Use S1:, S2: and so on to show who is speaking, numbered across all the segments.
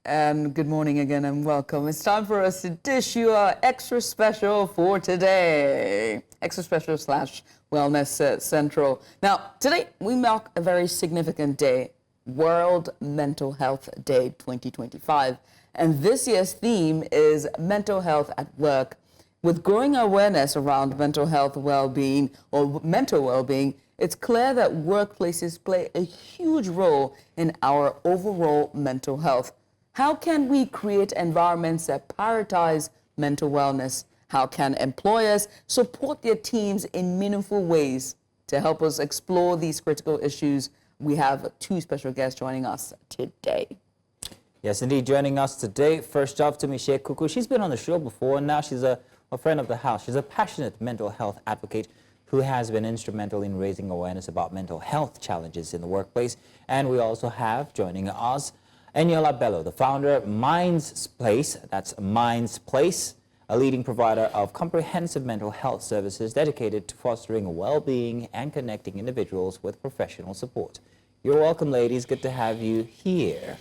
S1: And good morning again and welcome. It's time for us to dish you our extra special for today. Extra special / Wellness Central. Now, today we mark a very significant day, World Mental Health Day 2025. And this year's theme is mental health at work. With growing awareness around mental health well-being or mental well-being, it's clear that workplaces play a huge role in our overall mental health. How can we create environments that prioritize mental wellness? How can employers support their teams in meaningful ways? To help us explore these critical issues, we have two special guests joining us today.
S2: Yes, indeed, joining us today, first off, Tunmise Kuku. She's been on the show before, and now she's a friend of the house. She's a passionate mental health advocate who has been instrumental in raising awareness about mental health challenges in the workplace. And we also have joining us Eniola Bello, the founder of Mindsplace, that's Mindsplace, a leading provider of comprehensive mental health services dedicated to fostering well-being and connecting individuals with professional support. You're welcome, ladies. Good to have you here.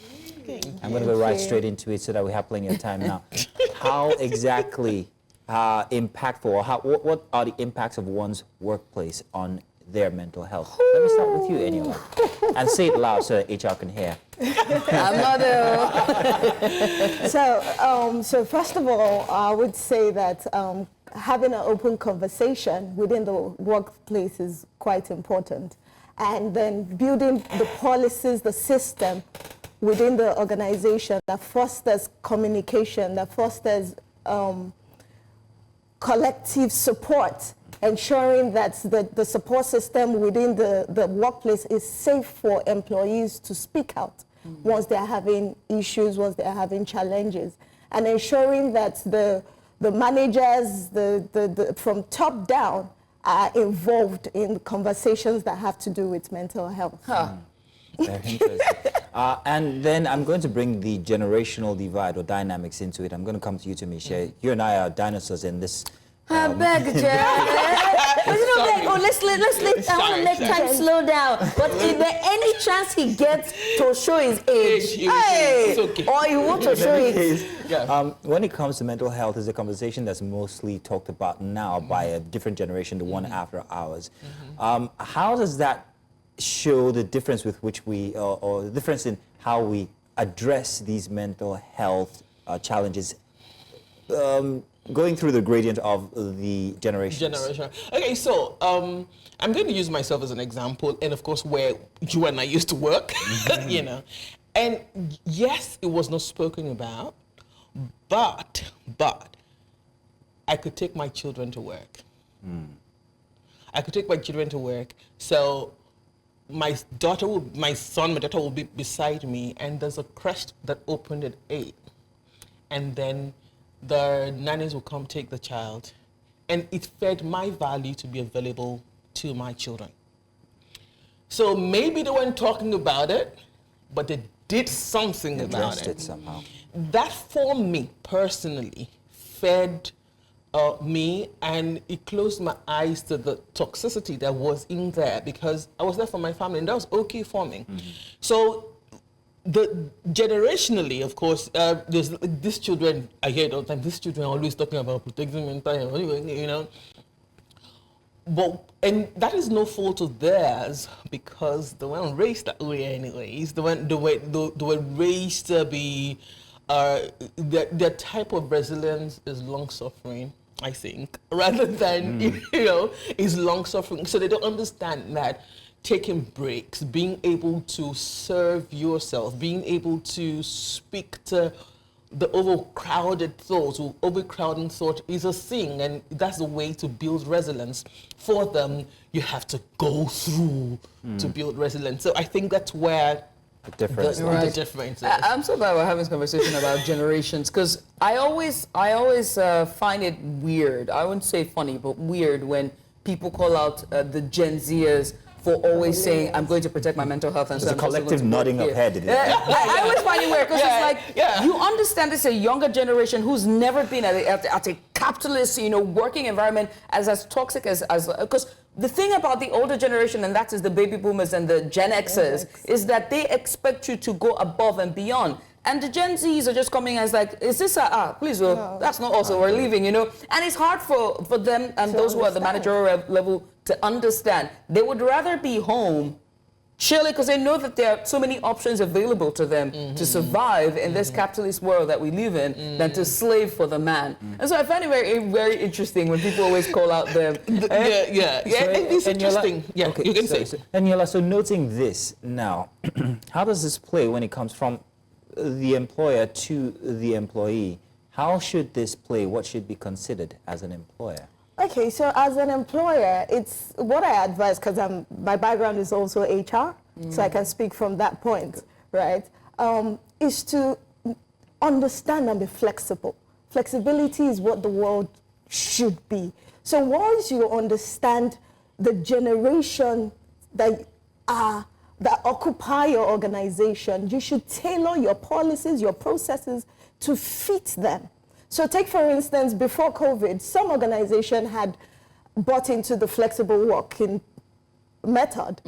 S2: I'm going to go right straight into it so that we have plenty of time now. How exactly impactful, or what are the impacts of one's workplace on their mental health? Let me start with you, Eniola, and say it loud so that HR can hear.
S3: So first of all, I would say that having an open conversation within the workplace is quite important. And then building the policies, the system within the organization that fosters communication, that fosters collective support, ensuring that the support system within the workplace is safe for employees to speak out once they're having issues, once they're having challenges, and ensuring that the managers, from top down, are involved in conversations that have to do with mental health.
S2: Very interesting. And then I'm going to bring the generational divide or dynamics into it. I'm going to come to you, Tunmise. You and I are dinosaurs in this.
S4: I beg, Jack. Let's I want to make time slow down. But is there any chance he gets to show his age? Hey, okay. Or you want to show it?
S2: When it comes to mental health, it's a conversation that's mostly talked about now by a different generation, the one after ours. How does that show the difference with which we, or the difference in how we address these mental health challenges, going through the gradient of the generations?
S5: Okay, so I'm going to use myself as an example, and of course where you and I used to work, you know. And yes, it was not spoken about, but I could take my children to work. I could take my children to work. So my daughter will be beside me, and there's a creche that opened at 8, and then the nannies will come take the child, and it fed my value to be available to my children. So maybe they weren't talking about it, but they did something about it
S2: somehow.
S5: That for me personally fed me, and it closed my eyes to the toxicity that was in there, because I was there for my family, and that was okay for me. So generationally, of course, there's these children, I hear it all the time, these children are always talking about protecting mental health, you know. And that is no fault of theirs, because they weren't raised that way anyways. They were raised to be, their type of resilience is long-suffering, I think, rather than, you know, is long-suffering. So they don't understand that taking breaks, being able to serve yourself, being able to speak to the overcrowded thoughts, or overcrowding thought is a thing, and that's the way to build resilience. For them, you have to go through to build resilience. So I think that's where
S2: the difference
S5: is.
S1: I'm so glad we're having this conversation about generations, because I always find it weird. I wouldn't say funny, but weird when people call out the Gen Zers for always saying, I'm going to protect my mental health. And
S2: There's
S1: so
S2: a collective nodding of head.
S1: I always find it weird, because it's like, you understand this is a younger generation who's never been at a capitalist, you know, working environment as toxic as because the thing about the older generation, and that is the baby boomers and the Gen Xers, is that they expect you to go above and beyond. And the Gen Zs are just coming as like, is this please,
S3: No.
S1: that's not us, we're leaving, you know. And it's hard for them and those who are at the managerial level to understand. They would rather be home chilling because they know that there are so many options available to them to survive in this capitalist world that we live in than to slave for the man. And so I find it very, very interesting when people always call out them.
S5: Yeah. It's interesting. Yeah,
S2: okay,
S5: you can say.
S2: Eniola, so noting this now, how does this play when it comes from the employer to the employee? How should this play? What should be considered as an employer?
S3: Okay, so as an employer, it's what I advise, because my background is also HR, so I can speak from that point, right? Is to understand and be flexible. Flexibility is what the world should be. So once you understand the generation that occupy your organization, you should tailor your policies, your processes to fit them. So take, for instance, before COVID, some organization had bought into the flexible working method,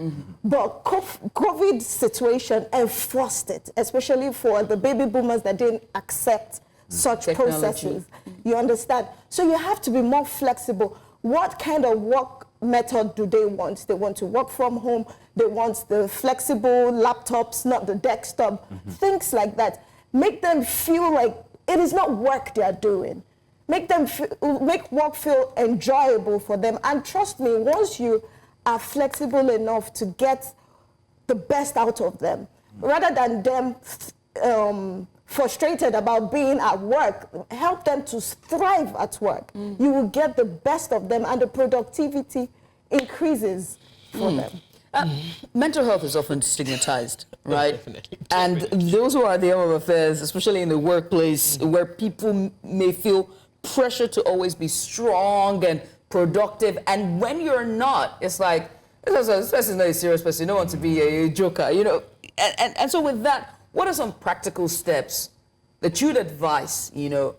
S3: but COVID situation enforced it, especially for the baby boomers that didn't accept such processes. You understand? So you have to be more flexible. What kind of work method do they want? They want to work from home. They want the flexible laptops, not the desktop, things like that. Make them feel like it is not work they are doing. Make work feel enjoyable for them. And trust me, once you are flexible enough to get the best out of them, rather than them frustrated about being at work, help them to thrive at work. You will get the best of them and the productivity increases for them.
S1: Mental health is often stigmatized, right?
S5: Definitely.
S1: And those who are the home of affairs, especially in the workplace, where people may feel pressure to always be strong and productive, and when you're not, it's like, this person is not a serious person, you don't want to be a joker, you know. And so with that, what are some practical steps that you'd advise, you know,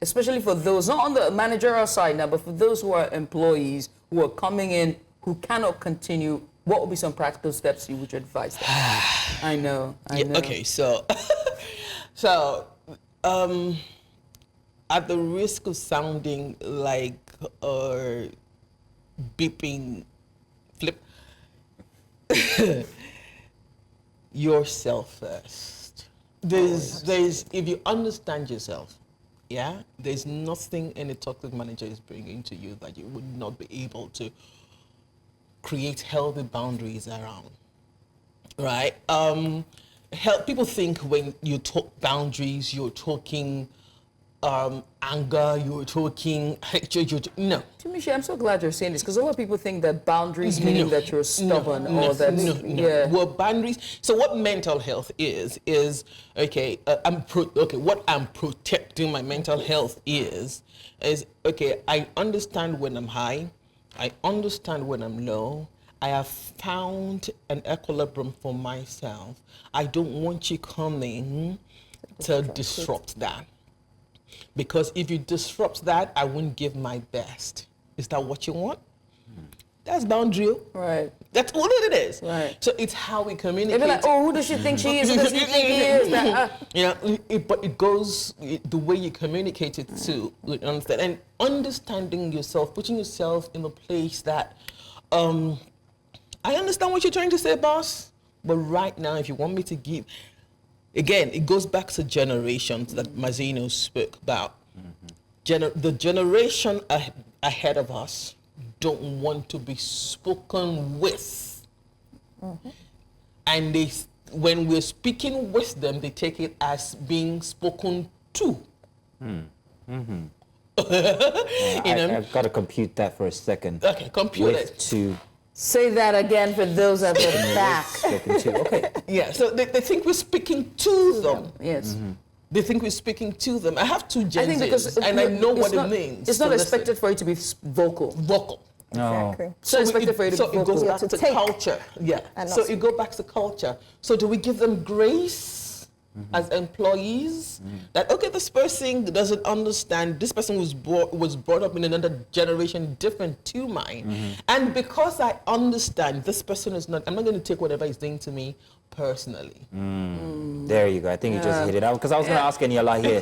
S1: especially for those, not on the managerial side now, but for those who are employees who are coming in, who cannot continue? What would be some practical steps you would advise them? I know.
S5: Okay, so, at the risk of sounding like a beeping flip, yourself first. There's if you understand yourself, yeah, there's nothing any toxic manager is bringing to you that you would not be able to create healthy boundaries around, right? People think when you talk boundaries, you're talking anger, you're talking hatred, no.
S1: Tunmise, I'm so glad you're saying this, because a lot of people think that boundaries meaning that you're stubborn or that...
S5: No. Well, boundaries, so what mental health is okay, what I'm protecting my mental health is, okay, I understand when I'm high, I understand when I'm low. I have found an equilibrium for myself. I don't want you coming to disrupt that. Because if you disrupt that, I won't give my best. Is that what you want? That's boundary.
S1: Right.
S5: That's all it is.
S1: Right.
S5: So it's how we communicate.
S1: They'd be like, oh, who does she think she is? Who does he think he is?
S5: Yeah, but it goes the way you communicate it too. Understand? And understanding yourself, putting yourself in a place that, I understand what you're trying to say, boss, but right now, if you want me to give, again, it goes back to generations that Mazzino spoke about. The generation ahead of us don't want to be spoken with. And when we're speaking with them, they take it as being spoken to.
S2: I've got to compute that for a second.
S5: Okay, compute it.
S2: To
S1: Say that again for those at the back.
S2: spoken to. Okay.
S5: Yeah, so they think we're speaking to them.
S1: Yes.
S5: They think we're speaking to them. I have two
S1: I
S5: Gen
S1: think because
S5: Zs, and I know what
S1: not,
S5: it means.
S1: It's not
S5: to listen.
S1: expected for you to be vocal.
S5: Vocal.
S2: No.
S3: Exactly.
S1: So expected for you to be
S5: So it
S1: vocal.
S5: goes back
S3: to
S5: to
S3: take
S5: culture. Yeah.
S3: and
S5: So
S3: not
S5: it goes back to culture. So do we give them grace as employees? That, okay, this person doesn't understand. This person was brought up in another generation different to mine. And because I understand this person is not, I'm not going to take whatever he's doing to me personally.
S2: There you go. I think you just hit it out. Because I was going to ask Eniola here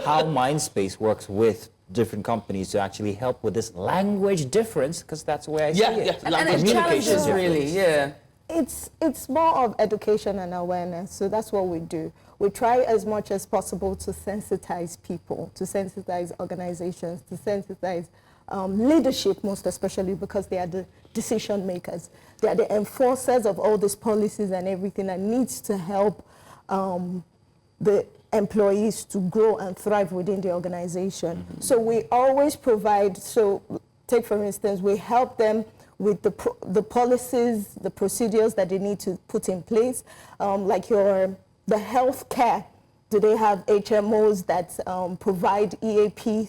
S2: how Mindspace works with different companies to actually help with this language difference, because that's where I see it.
S1: And it
S5: Communication
S1: challenges really, yeah.
S3: It's more of education and awareness, so that's what we do. We try as much as possible to sensitize people, to sensitize organizations, to sensitize leadership, most especially because they are the decision makers. They are the enforcers of all these policies and everything that needs to help the employees to grow and thrive within the organization. So we always provide, so take for instance, we help them with the policies, the procedures that they need to put in place, like the health care. Do they have HMOs that provide EAP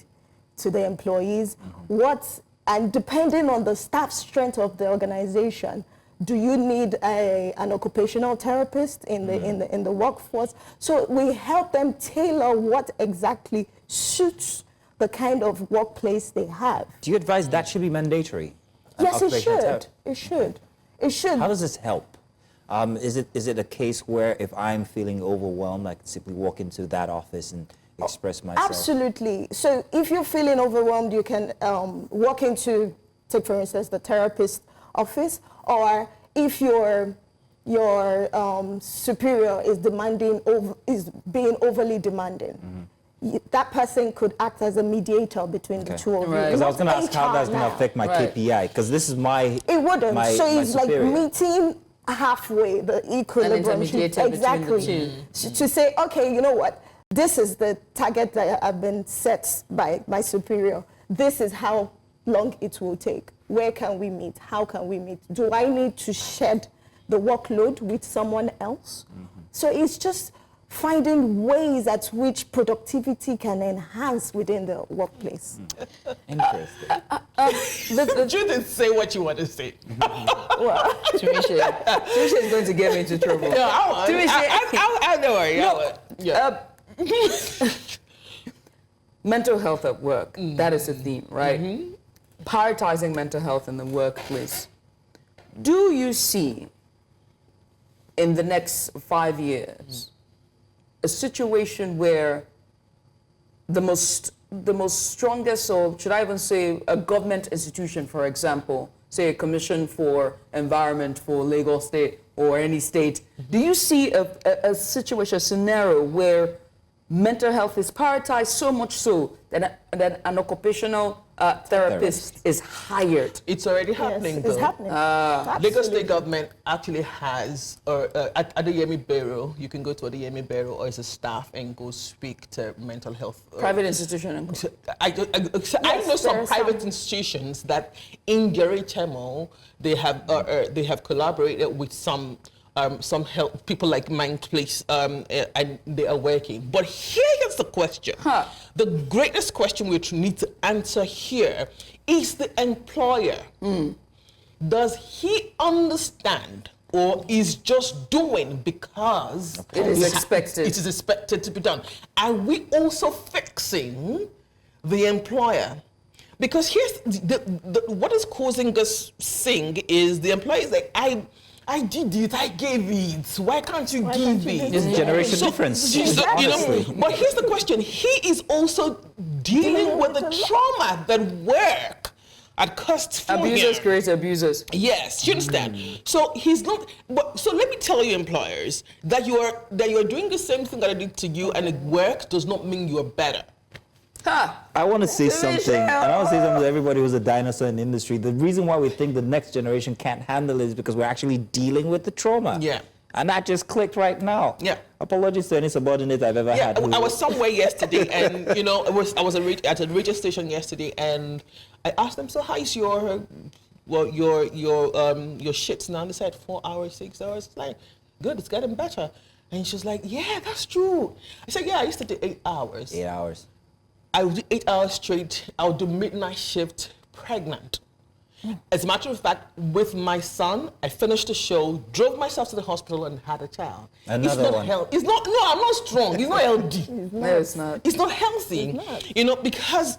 S3: to the employees? And depending on the staff strength of the organization, do you need an occupational therapist in the workforce? So we help them tailor what exactly suits the kind of workplace they have.
S2: Do you advise that should be mandatory?
S3: Yes, it should. It should. It should.
S2: How does this help? Is it a case where if I'm feeling overwhelmed, I can simply walk into that office and express myself?
S3: Absolutely. So if you're feeling overwhelmed, you can walk into, take for instance, the therapist office, or if your superior is being overly demanding, that person could act as a mediator between the two of you.
S2: Because I was going to ask how that's going to
S3: now.
S2: affect my KPI, because this is my
S3: It wouldn't. So it's like
S2: superior.
S3: meeting halfway, the equilibrium.
S1: intermediator between the two.
S3: To say, okay, you know what? This is the target that I've been set by my superior. This is how long it will take. Where can we meet? How can we meet? Do I need to shed the workload with someone else? So it's just finding ways at which productivity can enhance within the workplace.
S2: Interesting.
S5: You didn't say what you want to say.
S1: Tunmise is going to get me into trouble.
S5: No, I don't worry.
S1: Mental health at work, that is the theme, right? Prioritizing mental health in the workplace. Do you see in the next 5 years a situation where the most strongest, or should I even say a government institution, for example, say a commission for environment for Lagos State or any state, do you see a situation, a scenario where mental health is prioritized so much so that an occupational therapist is hired?
S5: It's already happening,
S3: Yes,
S5: though.
S3: it's happening.
S5: Lagos State government actually has, at Adeyemi Bello, you can go to Adeyemi Bello or as a staff and go speak to mental health.
S1: Private institution.
S5: I know some private institutions that in their HMO, they have collaborated with some help people like Mindspace, and they are working. But here's the question. The greatest question we need to answer here is the employer. Does he understand, or is just doing because
S1: it is expected?
S5: It is expected to be done. Are we also fixing the employer? Because here's what is causing us sing is the employer is like, I did it, I gave it. Why can't you give it?
S2: It's generation difference, honestly.
S5: But here's the question. He is also dealing with the trauma that work had cost for
S1: Abusers
S5: him.
S1: create abusers.
S5: Yes, you understand. So he's not. But so let me tell you, employers, that you are doing the same thing that I did to you, and it worked does not mean you are better.
S2: I want to say something, and I want to say something to everybody who's a dinosaur in the industry. The reason why we think the next generation can't handle it is because we're actually dealing with the trauma.
S5: Yeah.
S2: And that just clicked right now.
S5: Yeah.
S2: Apologies to any subordinate I've ever had.
S5: I was somewhere yesterday, and I was at a radio station yesterday, and I asked them, so how is your shifts now? They said 4 hours, 6 hours. It's like, good, it's getting better. And she's like, yeah, that's true. I said, yeah, I used to do 8 hours.
S2: 8 hours.
S5: I would do 8 hours straight. I would do midnight shift pregnant. As a matter of fact, with my son, I finished the show, drove myself to the hospital, and had a child.
S2: Another one.
S5: It's not. No, I'm not strong. It's not healthy.
S1: No, it's not.
S5: It's not healthy.
S3: It's not.
S5: Because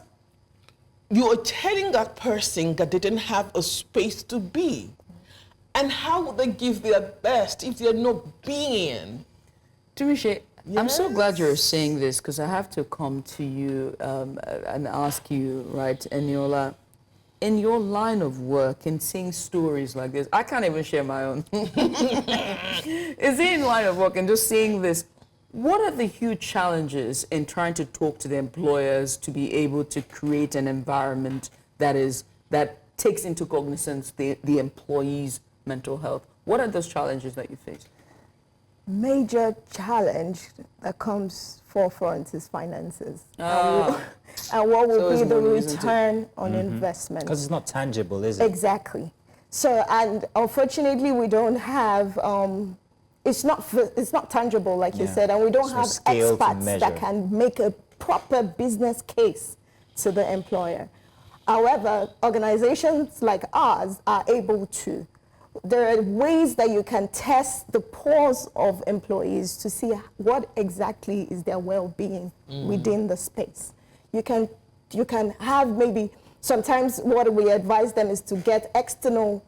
S5: you are telling that person that they didn't have a space to be. And how would they give their best if they're not being?
S1: Tunmise, I'm so
S5: Yes.
S1: glad you're saying this because I have to come to you and ask you, right, Eniola, in your line of work, in seeing stories like this, I can't even share my own. Is it in line of work and just seeing this? What are the huge challenges in trying to talk to the employers to be able to create an environment that takes into cognizance the employee's mental health? What are those challenges that you face?
S3: Major challenge that comes forefront is finances.
S1: Ah.
S3: And what
S1: So
S3: will
S1: it's
S3: be the
S1: money, isn't it?
S3: return on investment?
S2: Because it's not tangible, is it?
S3: Exactly. So, and unfortunately, we don't have. It's not tangible, like you
S2: Yeah.
S3: said, and we don't
S2: There's no
S3: have
S2: scale to
S3: experts that
S2: measure.
S3: can make a proper business case to the employer. However, organizations like ours are able to. There are ways that you can test the pulse of employees to see what exactly is their well-being within the space. You can have maybe, sometimes what we advise them is to get external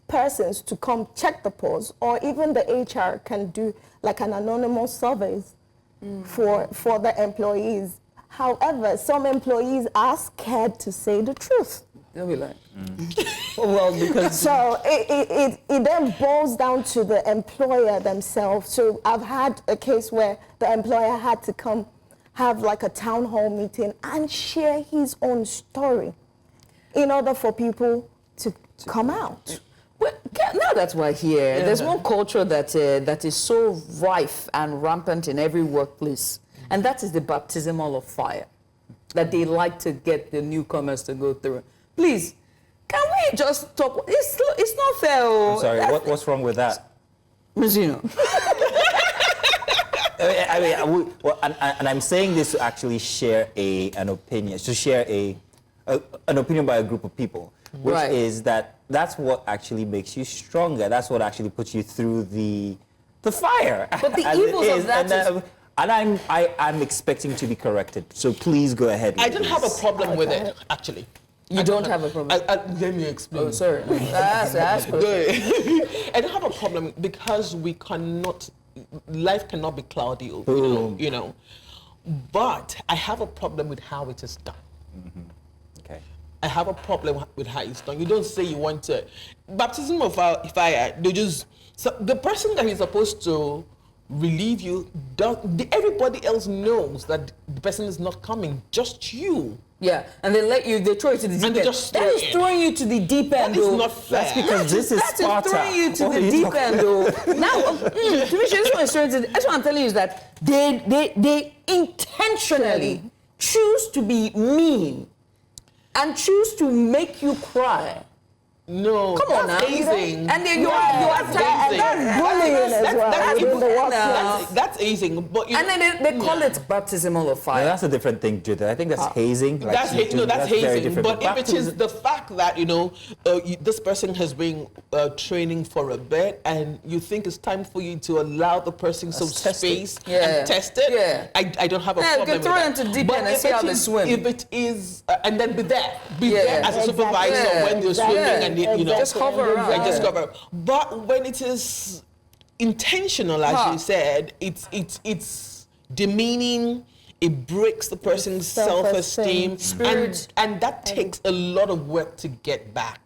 S3: persons to come check the pulse, or even the HR can do like an anonymous surveys for the employees. However, some employees are scared to say the truth.
S1: They'll be like,
S2: Well, because
S3: So it then boils down to the employer themselves. So I've had a case where the employer had to come have like a town hall meeting and share his own story in order for people to come out.
S1: well, now that we're here, there's one culture that is so rife and rampant in every workplace, and that is the baptismal of fire that they like to get the newcomers to go through. Please, can we just talk? It's not fair.
S2: I'm sorry, what's wrong with that?
S1: Mizino.
S2: And I'm saying this to actually share an opinion, to share an opinion by a group of people, which
S1: Right.
S2: is that's what actually makes you stronger. That's what actually puts you through the fire.
S1: But the
S2: as it
S1: evils of
S2: is.
S1: that is-
S2: And I'm expecting to be corrected. So please go ahead.
S5: I
S2: with
S5: don't have a
S2: this.
S5: problem with it, actually.
S1: You don't have a problem?
S5: Let me explain.
S1: Oh, sorry. That's
S5: Good. I don't have a problem because life cannot be cloudy, you know. But I have a problem with how it is done.
S2: Okay.
S5: I have a problem with how it's done. You don't say you want to. Baptism of fire, the person that is supposed to relieve you, everybody else knows that the person is not coming, just you.
S1: Yeah, and they throw you to the deep
S5: And they
S1: end.
S5: just
S1: That
S5: throw
S1: is
S5: it.
S1: throwing you to the deep end,
S5: That is
S1: though.
S5: not fair.
S2: That's because this is
S1: That
S2: Sparta.
S1: is throwing you to
S2: What
S1: the
S2: are you
S1: deep
S2: talking
S1: end, though. Now, Tunmise, that's what I'm telling you is that they intentionally choose to be mean and choose to make you cry.
S5: No,
S1: Come on
S5: that's
S1: now.
S5: hazing.
S1: And then you are
S3: And that's bullying as well within the workplace.
S5: That's hazing. But
S1: And then they call it baptismal of
S2: Now,
S1: fire.
S2: that's a different thing, Judith. I think that's hazing. Like
S5: that's
S2: you do-
S5: that's
S2: very
S5: hazing.
S2: different.
S5: But if it is the fact that this person has been training for a bit, and you think it's time for you to allow the person some
S2: test it.
S5: space
S1: Yeah.
S5: and test it,
S1: Yeah.
S5: I don't have a
S1: Yeah, you
S5: problem
S1: can throw
S5: with
S1: them
S5: that.
S1: to deep
S5: But
S1: end and
S5: if
S1: see
S5: it
S1: how they
S5: is-
S1: swim.
S5: If it is, and then be there
S1: Yeah.
S5: as a
S3: Exactly.
S5: supervisor
S1: Yeah.
S5: when they're swimming, and
S1: Yeah.
S5: just
S1: cover around.
S5: and just cover. But when it is intentional, as you said, it's demeaning. It breaks the person's
S3: Self-esteem.
S5: self-esteem, and that takes a lot of work to get back.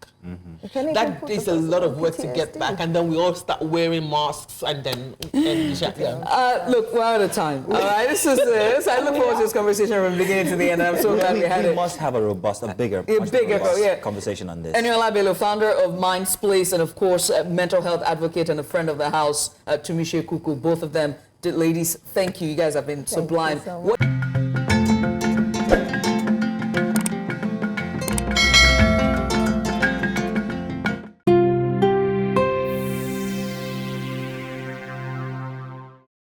S3: It can even
S5: That
S3: put
S5: is
S3: the
S5: a
S3: person
S5: lot
S3: on
S5: of work to get
S3: PTSD.
S5: back, and then we all start wearing masks, and then
S1: Look, we're out of time. All right, this is this. I look forward to this conversation from the beginning to the end. I'm so glad we had
S2: We
S1: it.
S2: must have a bigger,
S1: A
S2: much
S1: bigger,
S2: robust
S1: yeah.
S2: conversation on this.
S1: Eniola Bello, founder of Mindsplace, and of course, a mental health advocate and a friend of the house, Tunmise Kuku. Both of them, ladies, thank you. You guys have been
S3: Thank you
S1: sublime.
S3: so much.